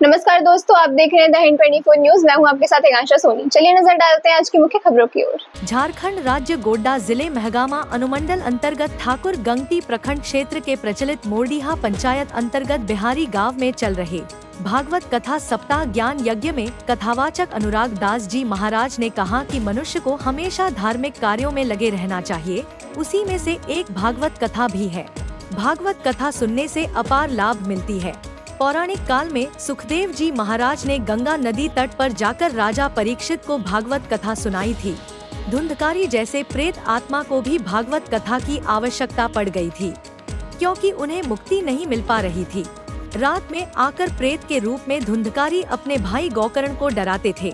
नमस्कार दोस्तों, आप देख रहे हैं द हिंद 24 न्यूज। मैं हूं आपके साथ आकांक्षा सोनी। चलिए नजर डालते हैं आज की मुख्य खबरों की ओर। झारखंड राज्य गोड्डा जिले महगामा अनुमंडल अंतर्गत ठाकुर गंगटी प्रखंड क्षेत्र के प्रचलित मोरडीहा पंचायत अंतर्गत बिहारी गांव में चल रहे भागवत कथा सप्ताह ज्ञान यज्ञ में कथावाचक अनुराग दास जी महाराज ने कहा कि मनुष्य को हमेशा धार्मिक कार्यों में लगे रहना चाहिए। उसी में से एक भागवत कथा भी है। भागवत कथा सुनने से अपार लाभ मिलती है। पौराणिक काल में सुखदेव जी महाराज ने गंगा नदी तट पर जाकर राजा परीक्षित को भागवत कथा सुनाई थी। धुंधकारी जैसे प्रेत आत्मा को भी भागवत कथा की आवश्यकता पड़ गई थी, क्योंकि उन्हें मुक्ति नहीं मिल पा रही थी। रात में आकर प्रेत के रूप में धुंधकारी अपने भाई गोकर्ण को डराते थे,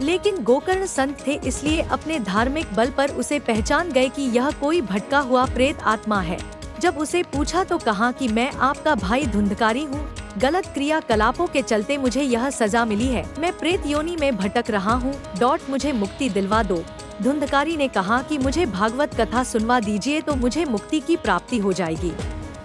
लेकिन गोकर्ण संत थे, इसलिए अपने धार्मिक बल पर उसे पहचान गए कि यह कोई भटका हुआ प्रेत आत्मा है। जब उसे पूछा तो कहा कि मैं आपका भाई धुंधकारी हूँ। गलत क्रियाकलापों के चलते मुझे यह सजा मिली है। मैं प्रेत योनि में भटक रहा हूँ। मुझे मुक्ति दिलवा दो। धुंधकारी ने कहा कि मुझे भागवत कथा सुनवा दीजिए तो मुझे मुक्ति की प्राप्ति हो जाएगी।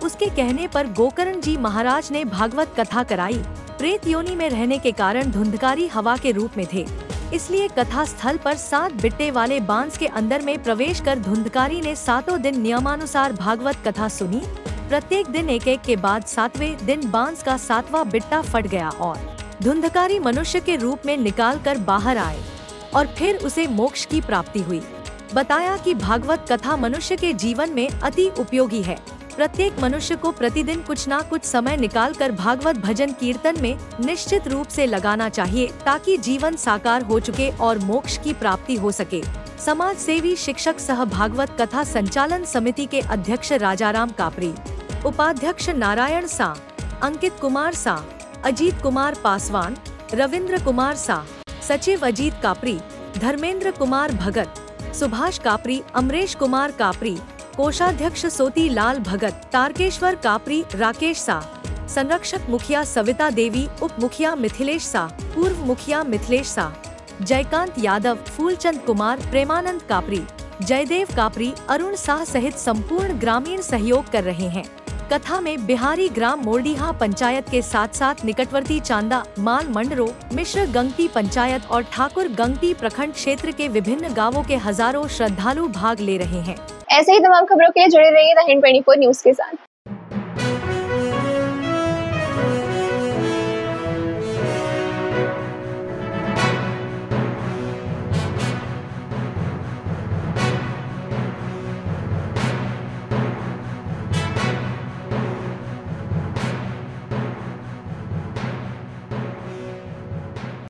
उसके कहने पर गोकर्ण जी महाराज ने भागवत कथा कराई। प्रेत योनि में रहने के कारण धुंधकारी हवा के रूप में थे, इसलिए कथा स्थल पर 7 बिट्टे वाले बांस के अंदर में प्रवेश कर धुंधकारी ने 7 दिन नियमानुसार भागवत कथा सुनी। प्रत्येक दिन एक के बाद 7वें दिन बांस का 7वां बिट्टा फट गया और धुंधकारी मनुष्य के रूप में निकाल कर बाहर आए और फिर उसे मोक्ष की प्राप्ति हुई। बताया कि भागवत कथा मनुष्य के जीवन में अति उपयोगी है। प्रत्येक मनुष्य को प्रतिदिन कुछ न कुछ समय निकालकर भागवत भजन कीर्तन में निश्चित रूप से लगाना चाहिए, ताकि जीवन साकार हो चुके और मोक्ष की प्राप्ति हो सके। समाज सेवी शिक्षक सह भागवत कथा संचालन समिति के अध्यक्ष राजाराम कापरी, उपाध्यक्ष नारायण सा, अंकित कुमार सा, अजीत कुमार पासवान, रविंद्र कुमार सा, सचिव अजीत कापरी, धर्मेंद्र कुमार भगत, सुभाष कापरी, अमरेश कुमार कापरी, कोषाध्यक्ष सोती लाल भगत, तारकेश्वर कापरी, राकेश सा, संरक्षक मुखिया सविता देवी, उप मुखिया मिथिलेश सा, पूर्व मुखिया मिथिलेश सा, जयकांत यादव, फूलचंद कुमार, प्रेमानंद कापरी, जयदेव कापरी, अरुण शाह सहित संपूर्ण ग्रामीण सहयोग कर रहे हैं। कथा में बिहारी ग्राम मोरडीहा पंचायत के साथ साथ निकटवर्ती चांदा, माल मंडरो, मिश्र गंगटी पंचायत और ठाकुर गंगटी प्रखंड क्षेत्र के विभिन्न गांवों के हजारों श्रद्धालु भाग ले रहे हैं। ऐसे ही तमाम खबरों के लिए जुड़े रहिए द हिंद 24 न्यूज के साथ।